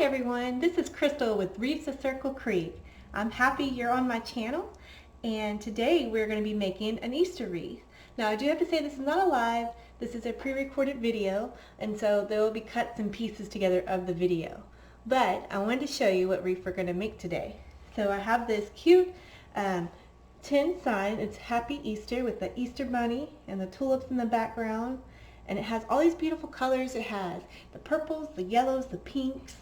Hi everyone, this is Crystal with Wreaths of Circle Creek. I'm happy you're on my channel, and today we're going to be making an Easter wreath. Now I do have to say this is not a live, this is a pre-recorded video, and so there will be cuts and pieces together of the video. But I wanted to show you what wreath we're going to make today. So I have this cute tin sign. It's Happy Easter with the Easter bunny and the tulips in the background. And it has all these beautiful colors. It has the purples, the yellows, the pinks.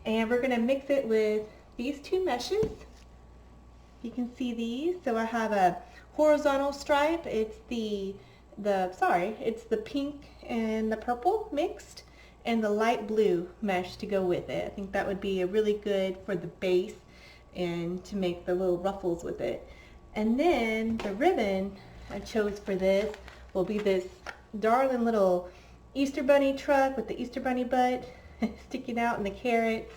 And we're going to mix it with these two meshes. You can see these. So I have a horizontal stripe. It's the pink and the purple mixed, and the light blue mesh to go with it. I think that would be really good for the base and to make the little ruffles with it. And then the ribbon I chose for this will be this darling little Easter bunny truck with the Easter bunny butt sticking out and the carrots,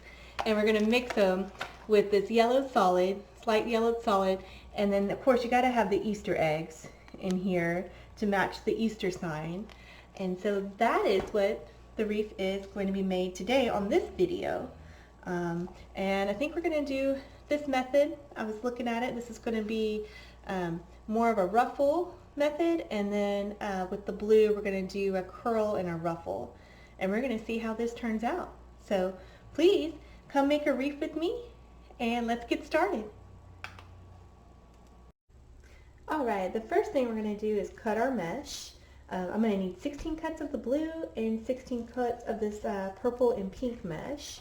and we're going to mix them with this yellow solid, light yellow solid, and then of course you got to have the Easter eggs in here to match the Easter sign. And so that is what the wreath is going to be made today on this video. And I think we're going to do this method. I was looking at it. This is going to be more of a ruffle method, and then with the blue we're going to do a curl and a ruffle, and we're going to see how this turns out. So please come make a wreath with me, and let's get started. Alright, the first thing we're going to do is cut our mesh. I'm going to need 16 cuts of the blue and 16 cuts of this purple and pink mesh.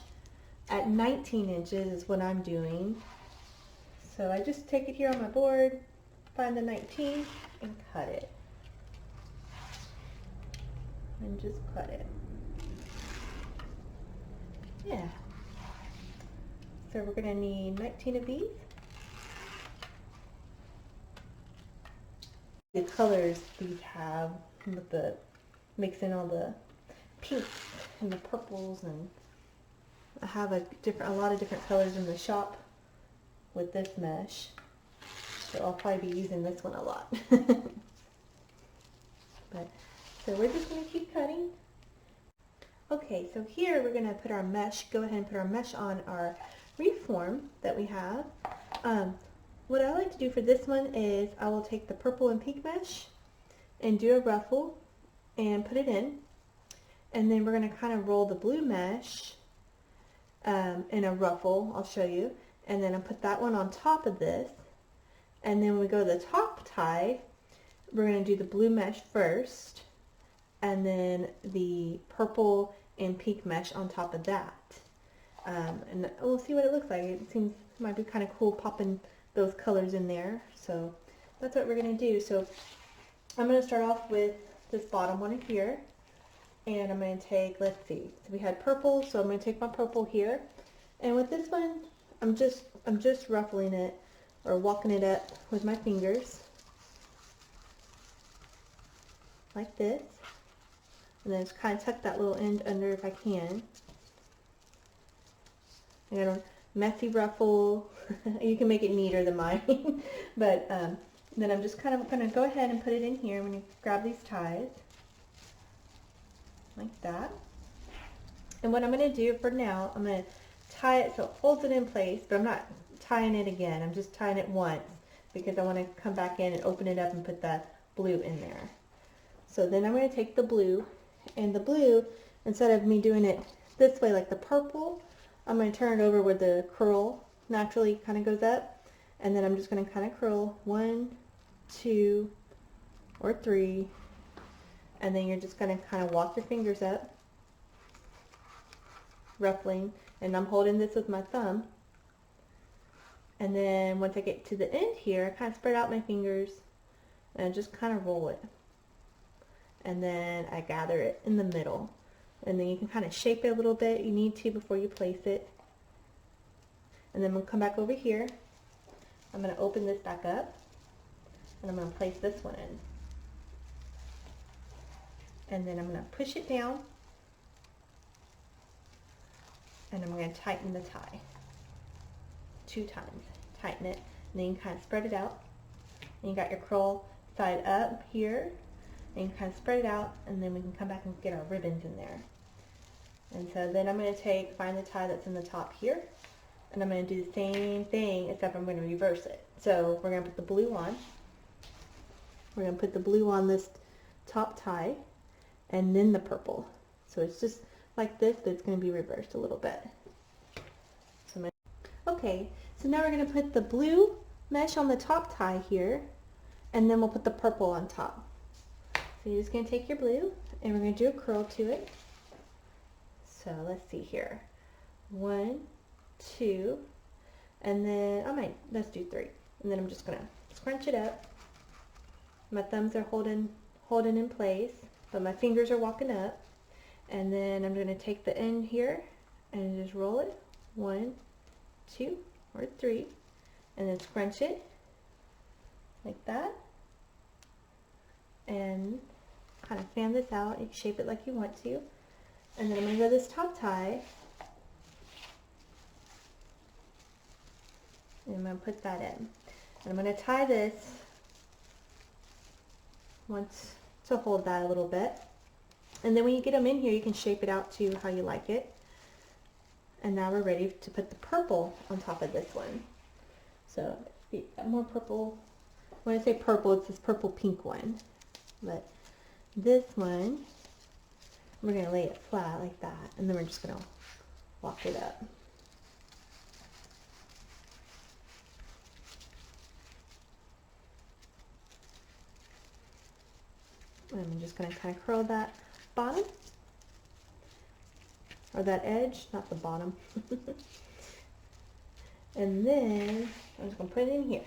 At 19 inches is what I'm doing. So I just take it here on my board, find the 19 and cut it. And just cut it. Yeah. So we're going to need 19 of these. The colors these have with the mixing all the pinks and the purples, and I have a lot of different colors in the shop with this mesh. So I'll probably be using this one a lot. So we're just going to keep cutting. Okay, so here we're going to put our mesh, go ahead and put our mesh on our Wreath Form that we have. What I like to do for this one is I will take the purple and pink mesh and do a ruffle and put it in. And then we're going to kind of roll the blue mesh in a ruffle, I'll show you. And then I'll put that one on top of this. And then when we go to the top tie, we're going to do the blue mesh first, and then the purple and pink mesh on top of that. And we'll see what it looks like. It seems it might be kind of cool popping those colors in there. So that's what we're going to do. So I'm going to start off with this bottom one here, and I'm going to take, let's see, so we had purple, so I'm going to take my purple here, and with this one I'm just ruffling it, or walking it up with my fingers like this, and then just kind of tuck that little end under if I can. I got a messy ruffle. You can make it neater than mine. But then I'm just kind of going to go ahead and put it in here. I'm going to grab these ties like that, and what I'm going to do for now, I'm going to tie it so it holds it in place, but I'm not tying it again. I'm just tying it once because I want to come back in and open it up and put that blue in there. So then I'm going to take the blue, and the blue, instead of me doing it this way like the purple, I'm going to turn it over where the curl naturally kind of goes up, and then I'm just going to kind of curl 1, 2, or 3, and then you're just going to kind of walk your fingers up, ruffling, and I'm holding this with my thumb. And then once I get to the end here, I kind of spread out my fingers and just kind of roll it. And then I gather it in the middle. And then you can kind of shape it a little bit. You need to before you place it. And then we'll come back over here. I'm going to open this back up, and I'm going to place this one in. And then I'm going to push it down, and I'm going to tighten the tie 2 times. Tighten it, and then you can kind of spread it out. And you got your curl side up here, and you can kind of spread it out, and then we can come back and get our ribbons in there. And so then I'm going to find the tie that's in the top here, and I'm going to do the same thing, except I'm going to reverse it. So we're going to put the blue on. We're going to put the blue on this top tie, and then the purple. So it's just like this, but it's going to be reversed a little bit. So okay, so now we're going to put the blue mesh on the top tie here, and then we'll put the purple on top. So you're just going to take your blue, and we're going to do a curl to it. So let's see here. 1, 2, and then let's do 3. And then I'm just going to scrunch it up. My thumbs are holding in place, but my fingers are walking up. And then I'm going to take the end here and just roll it. 1, 2, or 3. And then scrunch it like that. And kind of fan this out. You can shape it like you want to. And then I'm going to go this top tie. And I'm going to put that in. And I'm going to tie this once to hold that a little bit. And then when you get them in here, you can shape it out to how you like it. And now we're ready to put the purple on top of this one. So more purple. When I say purple, it's this purple pink one. But this one, we're going to lay it flat like that. And then we're just going to walk it up. And I'm just going to kind of curl that bottom, or that edge, not the bottom. And then I'm just going to put it in here,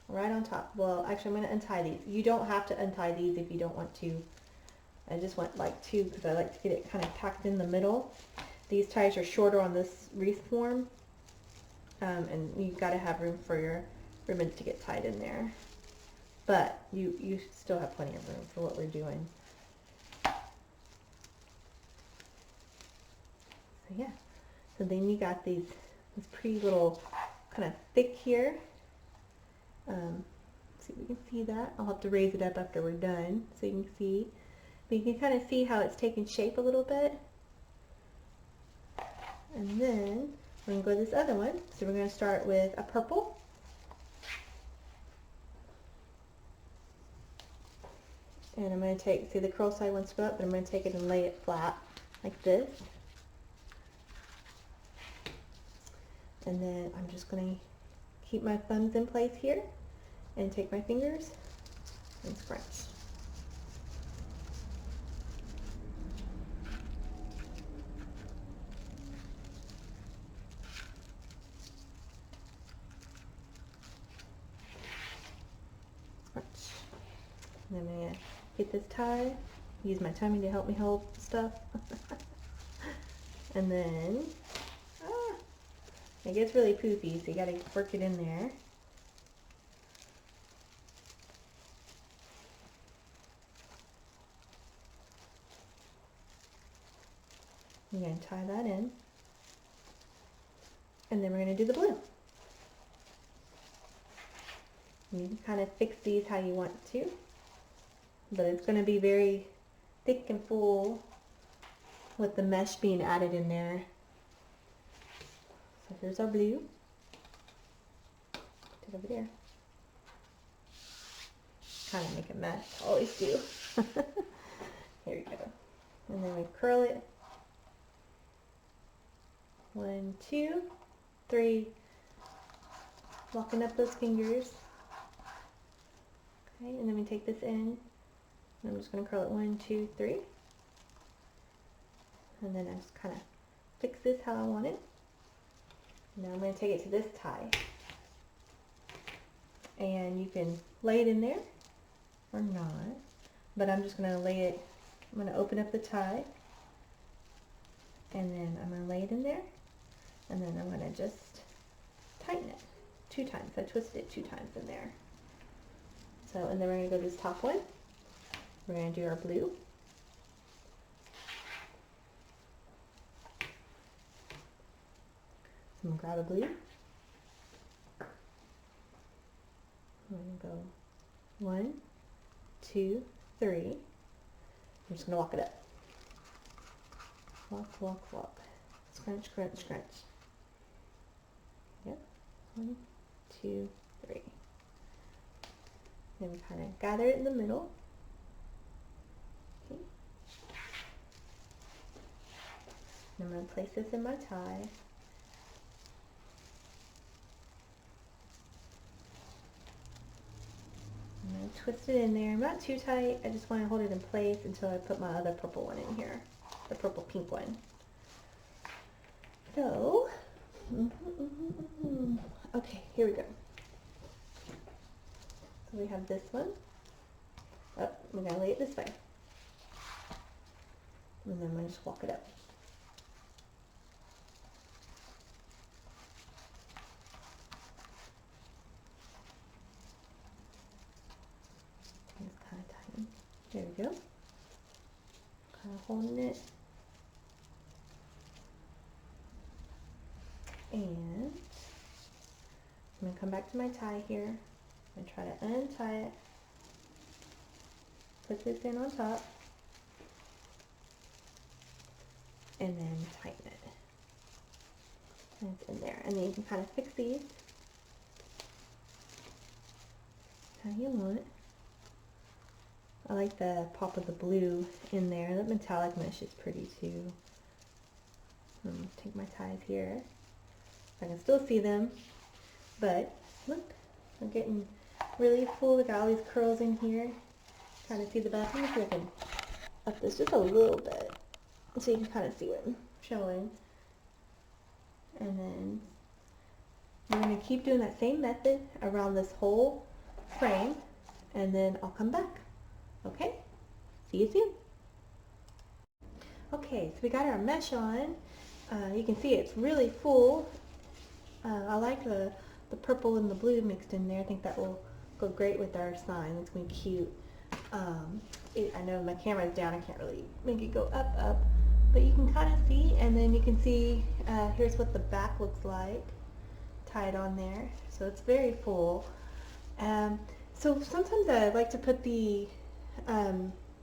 right on top. Well, actually, I'm going to untie these. You don't have to untie these if you don't want to. I just want like 2 because I like to get it kind of packed in the middle. These ties are shorter on this Wreath Form, and you've got to have room for your ribbons to get tied in there. But you still have plenty of room for what we're doing. So yeah. So then you got this pretty little kind of thick here. See if we can see that. I'll have to raise it up after we're done so you can see. But you can kind of see how it's taking shape a little bit. And then we're going to go to this other one. So we're going to start with a purple. And I'm going to take, see the curl side wants to go up, but I'm going to take it and lay it flat like this. And then I'm just going to keep my thumbs in place here and take my fingers and scrunch. Scrunch. And then I'm going to get this tie, use my tummy to help me hold stuff. And then, it gets really poofy, so you got to work it in there. I'm going to tie that in. And then we're going to do the blue. And you can kind of fix these how you want to. But it's going to be very thick and full with the mesh being added in there. So here's our blue. Put it over there. Kind of make a mess. Always do. Here we go. And then we curl it. 1, 2, 3. Walking up those fingers. Okay, and then we take this in. And I'm just going to curl it 1, 2, 3. And then I just kind of fix this how I want it. Now I'm going to take it to this tie. And you can lay it in there or not. But I'm just going to lay it, I'm going to open up the tie. And then I'm going to lay it in there. And then I'm going to just tighten it 2 times. I twisted it 2 times in there. So, and then we're going to go to this top one. We're going to do our blue. I'm going to grab a blue. I'm going to go 1, 2, 3. I'm just going to walk it up. Walk, walk, walk. Scrunch, scrunch, scrunch. Yep. 1, 2, 3. Then we kind of gather it in the middle. Okay. I'm going to place this in my tie. I'm going to twist it in there. Not too tight. I just want to hold it in place until I put my other purple one in here. The purple pink one. So, okay, here we go. So we have this one. Oh, we're going to lay it this way. And then I'm going to just walk it up. Just kind of tighten. There we go. Kind of holding it. And I'm going to come back to my tie here and try to untie it. Put this in on top. And then tighten it. And it's in there. And then you can kind of fix these how you want. I like the pop of the blue in there. The metallic mesh is pretty too. Take my ties here. I can still see them, but look, I'm getting really full. We got all these curls in here. Trying to see the back. Let me see if I can up this just a little bit so you can kind of see what I'm showing. And then we're going to keep doing that same method around this whole frame, and then I'll come back. Okay? See you soon. Okay, so we got our mesh on. You can see it's really full. I like the purple and the blue mixed in there. I think that will go great with our sign. It's going to be cute. I know my camera's down. I can't really make it go up, but you can kind of see, and then you can see here's what the back looks like tied on there. So it's very full. So sometimes I like to put the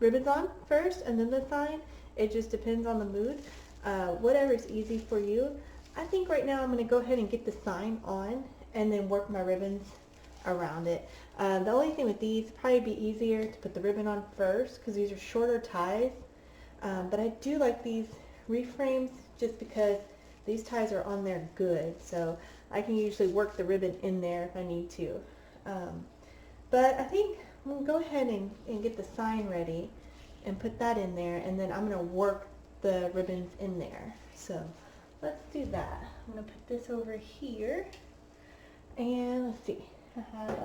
ribbons on first and then the sign. It just depends on the mood. Whatever's easy for you. I think right now I'm going to go ahead and get the sign on and then work my ribbons around it. The only thing with these, it'd probably be easier to put the ribbon on first because these are shorter ties. But I do like these Wreath frames just because these ties are on there good. So I can usually work the ribbon in there if I need to. But I think I'm going to go ahead and get the sign ready and put that in there, and then I'm going to work the ribbons in there. So let's do that. I'm going to put this over here, and let's see. I have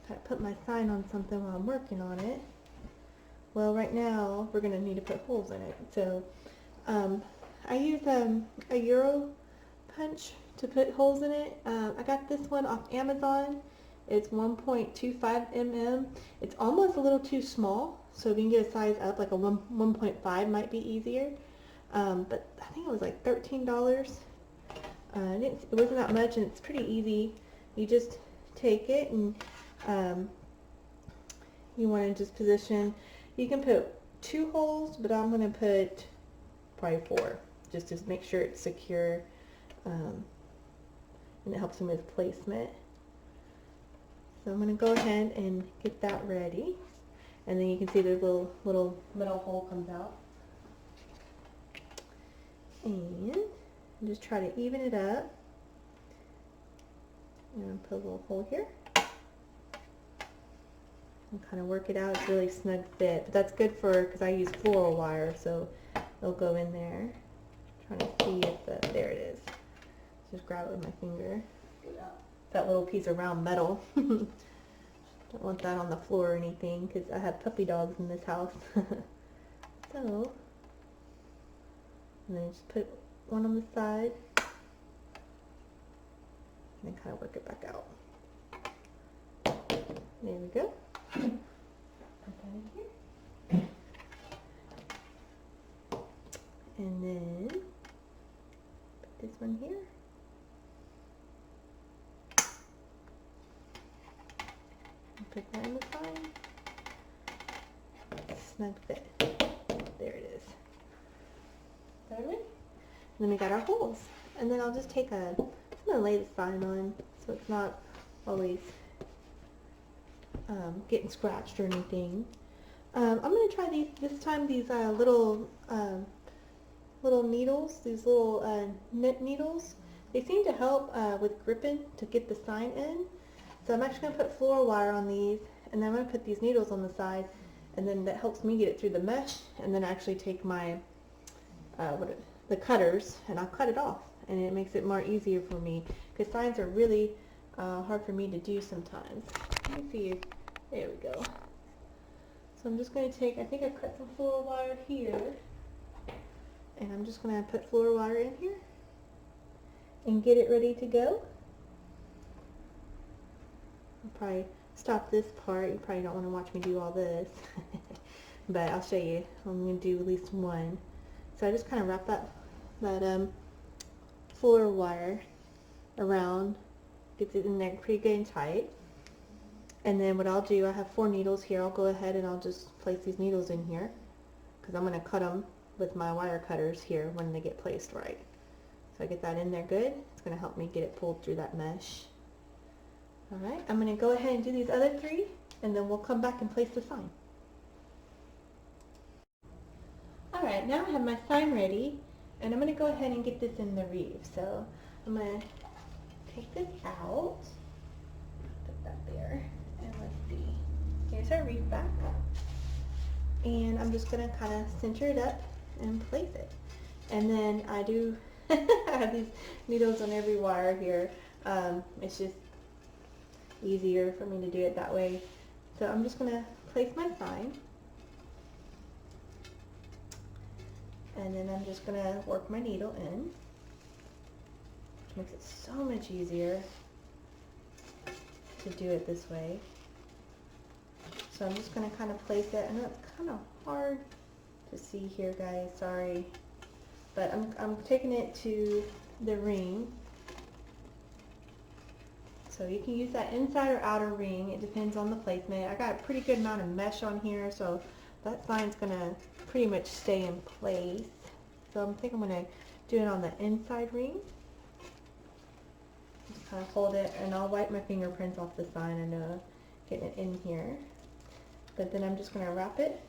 kind of put my sign on something while I'm working on it. Well, right now we're going to need to put holes in it. So I use a Euro punch to put holes in it. I got this one off Amazon. It's 1.25 mm. It's almost a little too small, so if you can get a size up, like a 1.5 might be easier. But I think it was like $13. It wasn't that much, and it's pretty easy. You just take it and you want to just position. You can put 2 holes, but I'm going to put probably 4 just to make sure it's secure, and it helps me with placement. So I'm going to go ahead and get that ready, and then you can see the little middle hole comes out, and just try to even it up. And put a little hole here and kind of work it out. It's really snug fit, but that's good for, because I use floral wire, so it'll go in there. I'm trying to see if there it is. Just grab it with my finger. That little piece of round metal. Don't want that on the floor or anything because I have puppy dogs in this house. So, and then just put one on the side and then kind of work it back out. There we go. Put that in here. And then put this one here. Put that in the sign. Snug fit. There it is. then we got our holes. And then I'll just take I'm going to lay the sign on so it's not always getting scratched or anything. I'm going to try this time these little needles, these little knit needles. They seem to help with gripping to get the sign in. So I'm actually going to put floor wire on these, and then I'm going to put these needles on the side, and then that helps me get it through the mesh, and then actually take my the cutters, and I'll cut it off, and it makes it more easier for me, because signs are really hard for me to do sometimes. Let me see, there we go. So I'm just going to take, I think I cut some floor wire here, and I'm just going to put floor wire in here and get it ready to go. I'll probably stop this part. You probably don't want to watch me do all this, but I'll show you. I'm going to do at least one. So I just kind of wrap that floor wire around, gets it in there pretty good and tight. And then what I'll do, I have 4 needles here. I'll go ahead and I'll just place these needles in here, because I'm going to cut them with my wire cutters here when they get placed right. So I get that in there good. It's going to help me get it pulled through that mesh. Alright, I'm going to go ahead and do these other 3, and then we'll come back and place the sign. Alright, now I have my sign ready, and I'm going to go ahead and get this in the wreath. So I'm going to take this out, put that there, and let's see. Here's our wreath back, and I'm just going to kind of center it up and place it. And then I do, I have these needles on every wire here. It's just easier for me to do it that way. So I'm just going to place my sign, and then I'm just going to work my needle in, which makes it so much easier to do it this way. So I'm just going to kind of place it. I know it's kind of hard to see here, guys, sorry, but I'm taking it to the ring. So you can use that inside or outer ring. It depends on the placement. I got a pretty good amount of mesh on here, so that sign's going to pretty much stay in place. So I think I'm going to do it on the inside ring. Just kind of hold it, and I'll wipe my fingerprints off the sign. I know, getting it in here. But then I'm just going to wrap it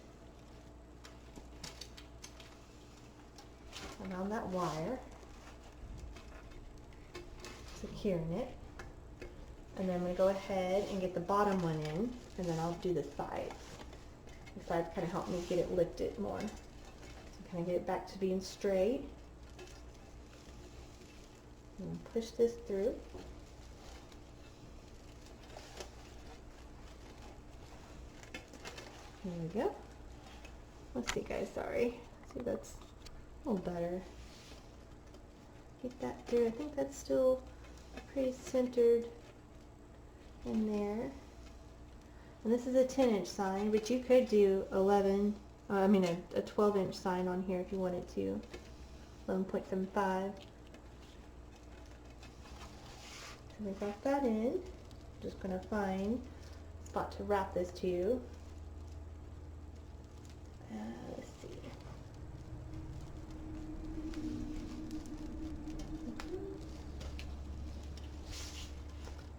around that wire, securing it. And then I'm going to go ahead and get the bottom one in, and then I'll do the sides. The sides kind of help me get it lifted more. So kind of get it back to being straight. And push this through. There we go. Let's see, guys, sorry. See, that's a little better. Get that through. I think that's still pretty centered in there. And this is a 10-inch sign, but you could do a 12-inch sign on here if you wanted to. 11.75. So we got that in. Just going to find a spot to wrap this to. Let's see.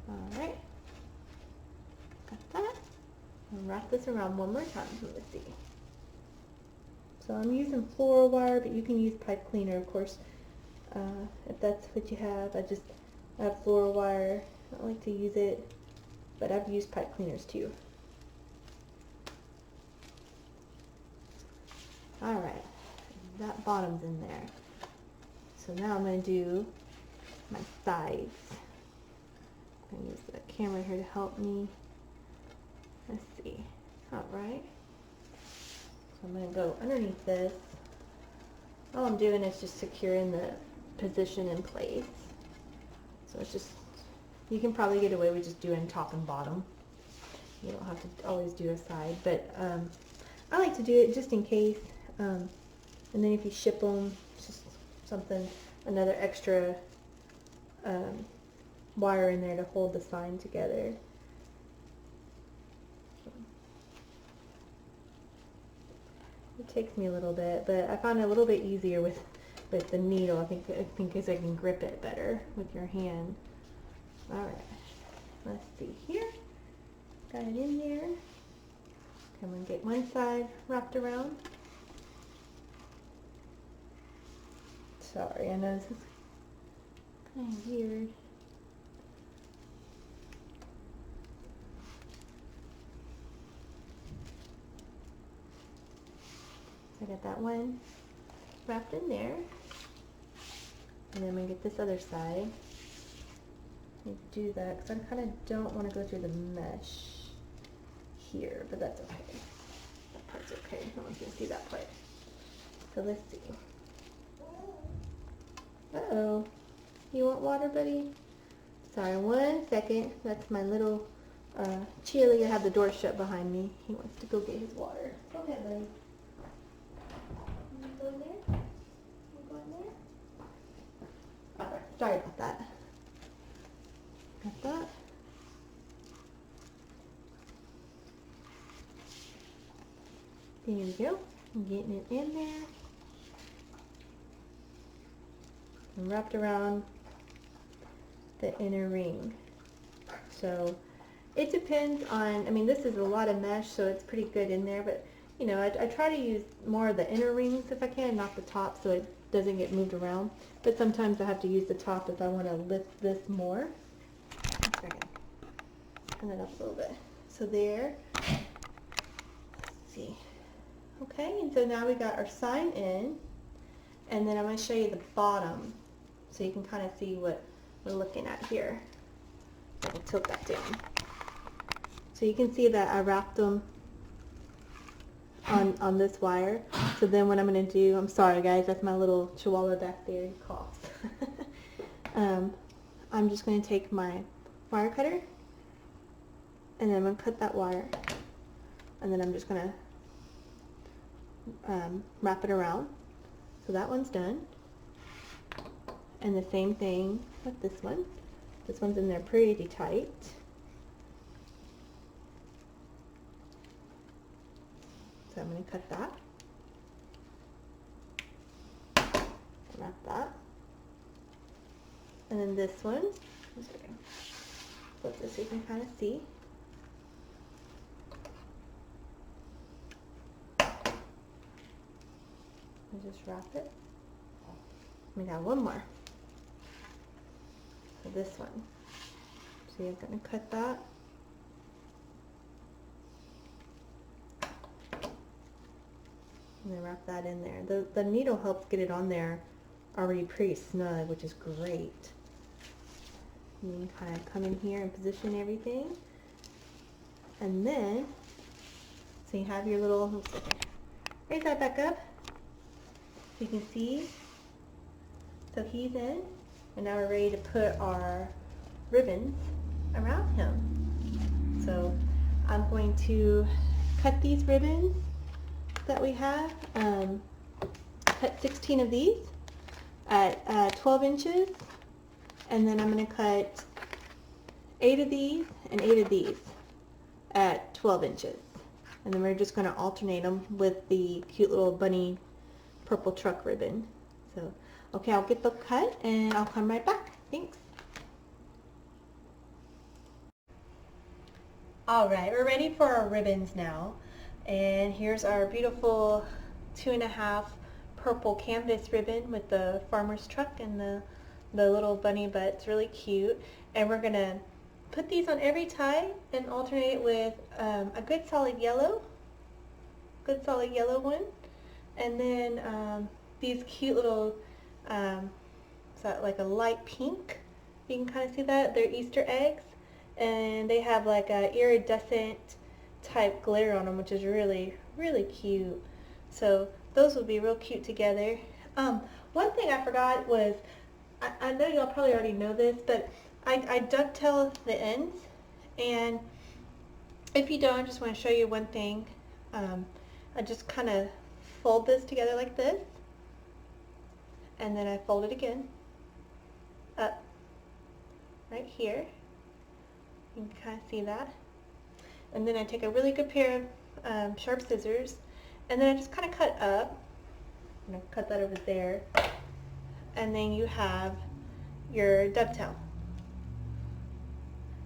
Alright. Got that. I'll wrap this around one more time. Let's see. So I'm using floral wire, but you can use pipe cleaner, of course, if that's what you have. I have floral wire. I don't like to use it, but I've used pipe cleaners too. Alright, that bottom's in there. So now I'm going to do my sides. I'm going to use the camera here to help me. Let's see. Alright. So I'm going to go underneath this. All I'm doing is just securing the position in place. So it's just, you can probably get away with just doing top and bottom. You don't have to always do a side, but I like to do it just in case. And then if you ship them, it's just something, another extra wire in there to hold the sign together. It takes me a little bit, but I find it a little bit easier with with the needle. I think because I can grip it better with your hand. All right, let's see here. Got it in there. Okay, I'm gonna get one side wrapped around. Sorry, I know this is kind of weird. I got that one wrapped in there. And then I'm going to get this other side. And do that because I kind of don't want to go through the mesh here, but that's okay. That part's okay. No one's going to see that part. So let's see. Uh-oh. You want water, buddy? Sorry, 1 second. That's my little Chili. I have the door shut behind me. He wants to go get his water. Go ahead, buddy. You go in there? You go in there? Okay, sorry about that. Got that. There we go. I'm getting it in there. And wrapped around the inner ring. So it depends on, I mean, this is a lot of mesh, so it's pretty good in there, but you know, I try to use more of the inner rings if I can, not the top, so it doesn't get moved around. But sometimes I have to use the top if I want to lift this more. Turn it up a little bit. So there. Let's see. Okay, and so now we got our sign in, and then I'm going to show you the bottom, so you can kind of see what we're looking at here. I'll tilt that down. So you can see that I wrapped them on this wire. So then what I'm going to do, I'm sorry guys, that's my little chihuahua back there, he coughs. I'm just going to take my wire cutter, and then I'm going to cut that wire, and then I'm just going to wrap it around. So that one's done. And the same thing with this one. This one's in there pretty tight. So I'm going to cut that. Wrap that. And then this one, flip this so you can kind of see. And just wrap it. We got one more. So this one. So you're going to cut that. And then wrap that in there. The needle helps get it on there already pretty snug, which is great. And you can kind of come in here and position everything. And then, so you have your little, raise that back up so you can see. So he's in, and now we're ready to put our ribbons around him. So I'm going to cut these ribbons that we have, cut 16 of these at 12 inches, and then I'm going to cut 8 of these and 8 of these at 12 inches. And then we're just going to alternate them with the cute little bunny purple truck ribbon. So, okay, I'll get the cut and I'll come right back. Thanks. Alright, we're ready for our ribbons now. And here's our beautiful 2.5 purple canvas ribbon with the farmer's truck and the little bunny butt. It's really cute. And we're going to put these on every tie and alternate with a good solid yellow one. And then these cute little, like a light pink. You can kind of see that. They're Easter eggs. And they have like a iridescent type glitter on them, which is really, really cute. So those would be real cute together. One thing I forgot was, I know y'all probably already know this, but I dovetail the ends, and if you don't, I just want to show you one thing. I just kind of fold this together like this, and then I fold it again up right here. You can kind of see that. And then I take a really good pair of sharp scissors, and then I just kind of cut up. I'm going to cut that over there. and then you have your dovetail.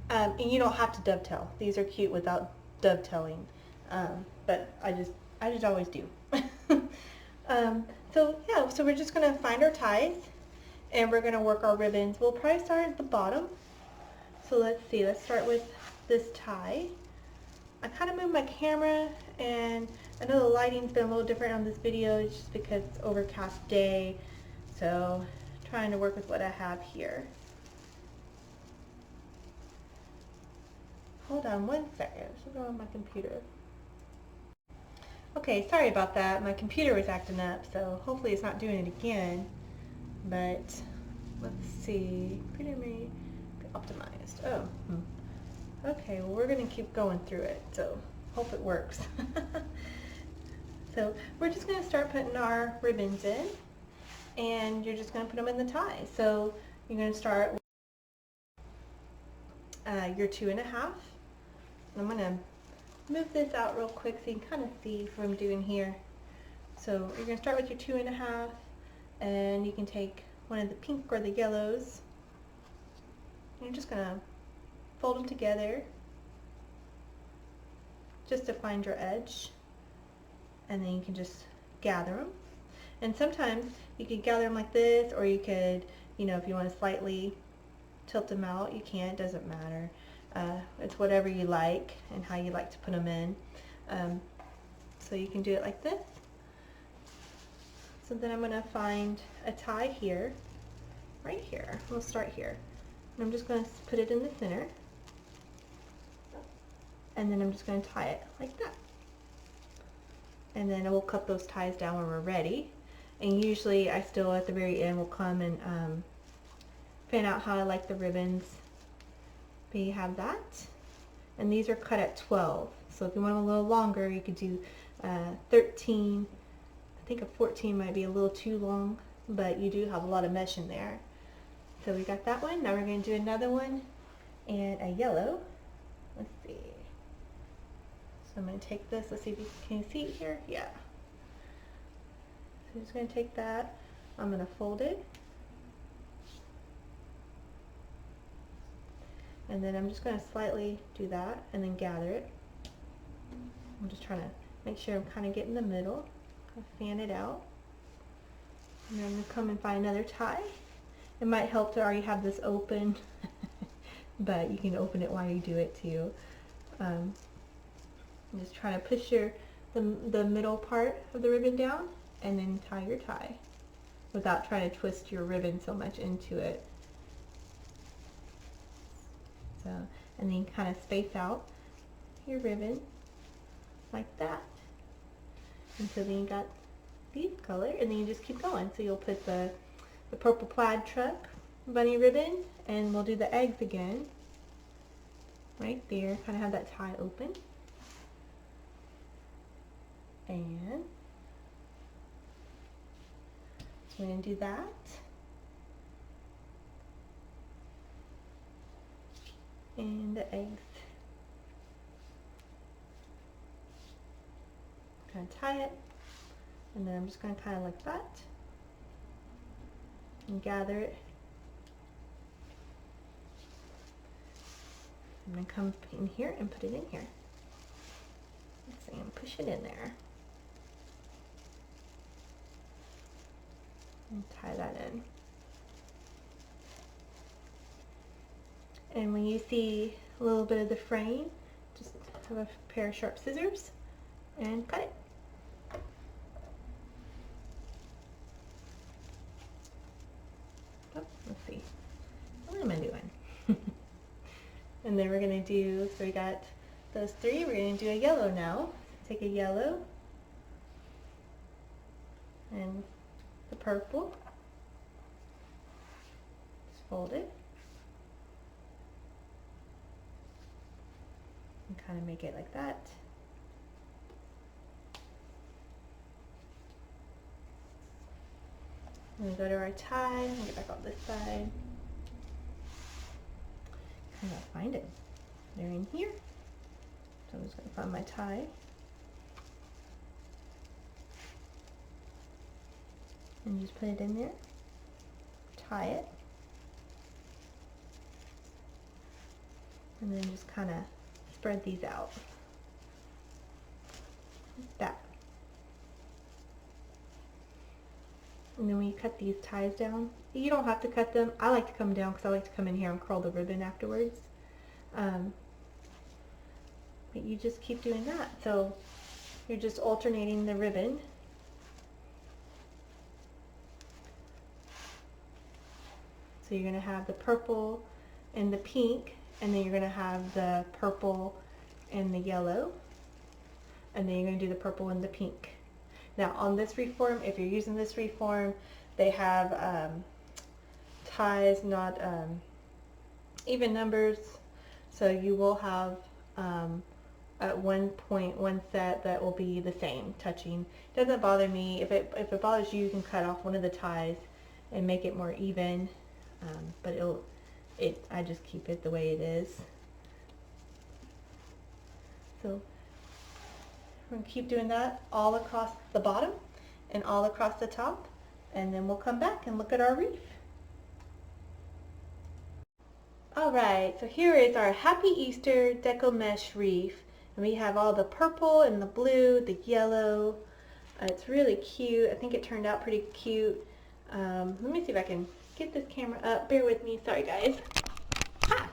And you don't have to dovetail. These are cute without dovetailing, but I just always do. So yeah, so we're just gonna find our ties, and we're gonna work our ribbons. We'll probably start at the bottom. So let's see. Let's start with this tie. I kind of moved my camera, and I know the lighting's been a little different on this video. It's just because it's overcast day, so trying to work with what I have here. Hold on one second. What's wrong with my computer? Okay, sorry about that. My computer was acting up, so hopefully it's not doing it again. But let's see. Computer may be optimized. Oh. Okay, well we're going to keep going through it, so hope it works. So we're just going to start putting our ribbons in, and you're just going to put them in the tie. So you're going to start with your 2.5. I'm going to move this out real quick so you can kind of see what I'm doing here. So you're going to start with your 2.5, and you can take one of the pink or the yellows. You're just going to fold them together just to find your edge, and then you can just gather them. And sometimes you could gather them like this, or you could, if you want to slightly tilt them out, you can. It doesn't matter. It's whatever you like and how you like to put them in. So you can do it like this. So then I'm going to find a tie here, right here. We'll start here. And I'm just going to put it in the center. And then I'm just going to tie it like that. And then we'll cut those ties down when we're ready. And usually I still at the very end will come and fan out how I like the ribbons. But you have that. And these are cut at 12. So if you want them a little longer, you could do 13. I think a 14 might be a little too long, but you do have a lot of mesh in there. So we got that one. Now we're going to do another one and a yellow. Let's see. So I'm going to take this. Let's see if you can see it here. Yeah. So I'm just going to take that. I'm going to fold it. And then I'm just going to slightly do that and then gather it. I'm just trying to make sure I'm kind of getting the middle. Fan it out. And then I'm going to come and find another tie. It might help to already have this open, but you can open it while you do it too. Just try to push the middle part of the ribbon down and then tie your tie without trying to twist your ribbon so much into it. So, and then you kind of space out your ribbon like that until then you got these color, and then you just keep going. So you'll put the purple plaid truck bunny ribbon, and we'll do the eggs again right there. Kind of have that tie open, and so we're going to do that. And the eggs. Kind of tie it, and then I'm just going to kind of like that and gather it. I'm going to come in here and put it in here. Let's see, and push it in there. And tie that in. And when you see a little bit of the frame, just have a pair of sharp scissors and cut it. Oh, let's see. What am I doing? And then we're going to do, so we got those three. We're going to do a yellow now. Take a yellow and the purple. Just fold it. And kind of make it like that. And then go to our tie, and get back on this side. Kind of find it. They're in here. So I'm just going to find my tie. And just put it in there. tie it. And then just kind of spread these out. Like that. And then when you cut these ties down, you don't have to cut them. I like to come down because I like to come in here and curl the ribbon afterwards. But you just keep doing that. So you're just alternating the ribbon. So you're going to have the purple and the pink, and then you're going to have the purple and the yellow, and then you're going to do the purple and the pink. Now on this Wreath Form, if you're using this Wreath Form, they have ties, not even numbers, so you will have at one point one set that will be the same, touching. Doesn't bother me. If it bothers you, you can cut off one of the ties and make it more even, but I just keep it the way it is. So we're going to keep doing that all across the bottom and all across the top, and then we'll come back and look at our wreath. Alright, so here is our Happy Easter Deco Mesh wreath, and we have all the purple and the blue, the yellow. It's really cute. I think it turned out pretty cute. Let me see if I can get this camera up. Bear with me. Sorry guys. Ah!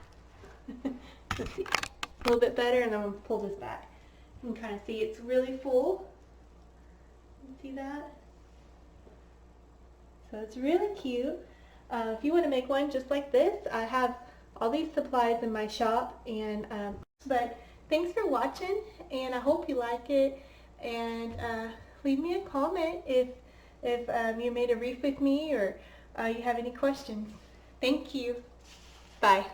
Let's see. A little bit better, and then I'm going to pull this back. You can kind of see it's really full. See that? So it's really cute. If you want to make one just like this, I have all these supplies in my shop. And but thanks for watching, and I hope you like it. And leave me a comment if you made a wreath with me, or you have any questions. Thank you. Bye.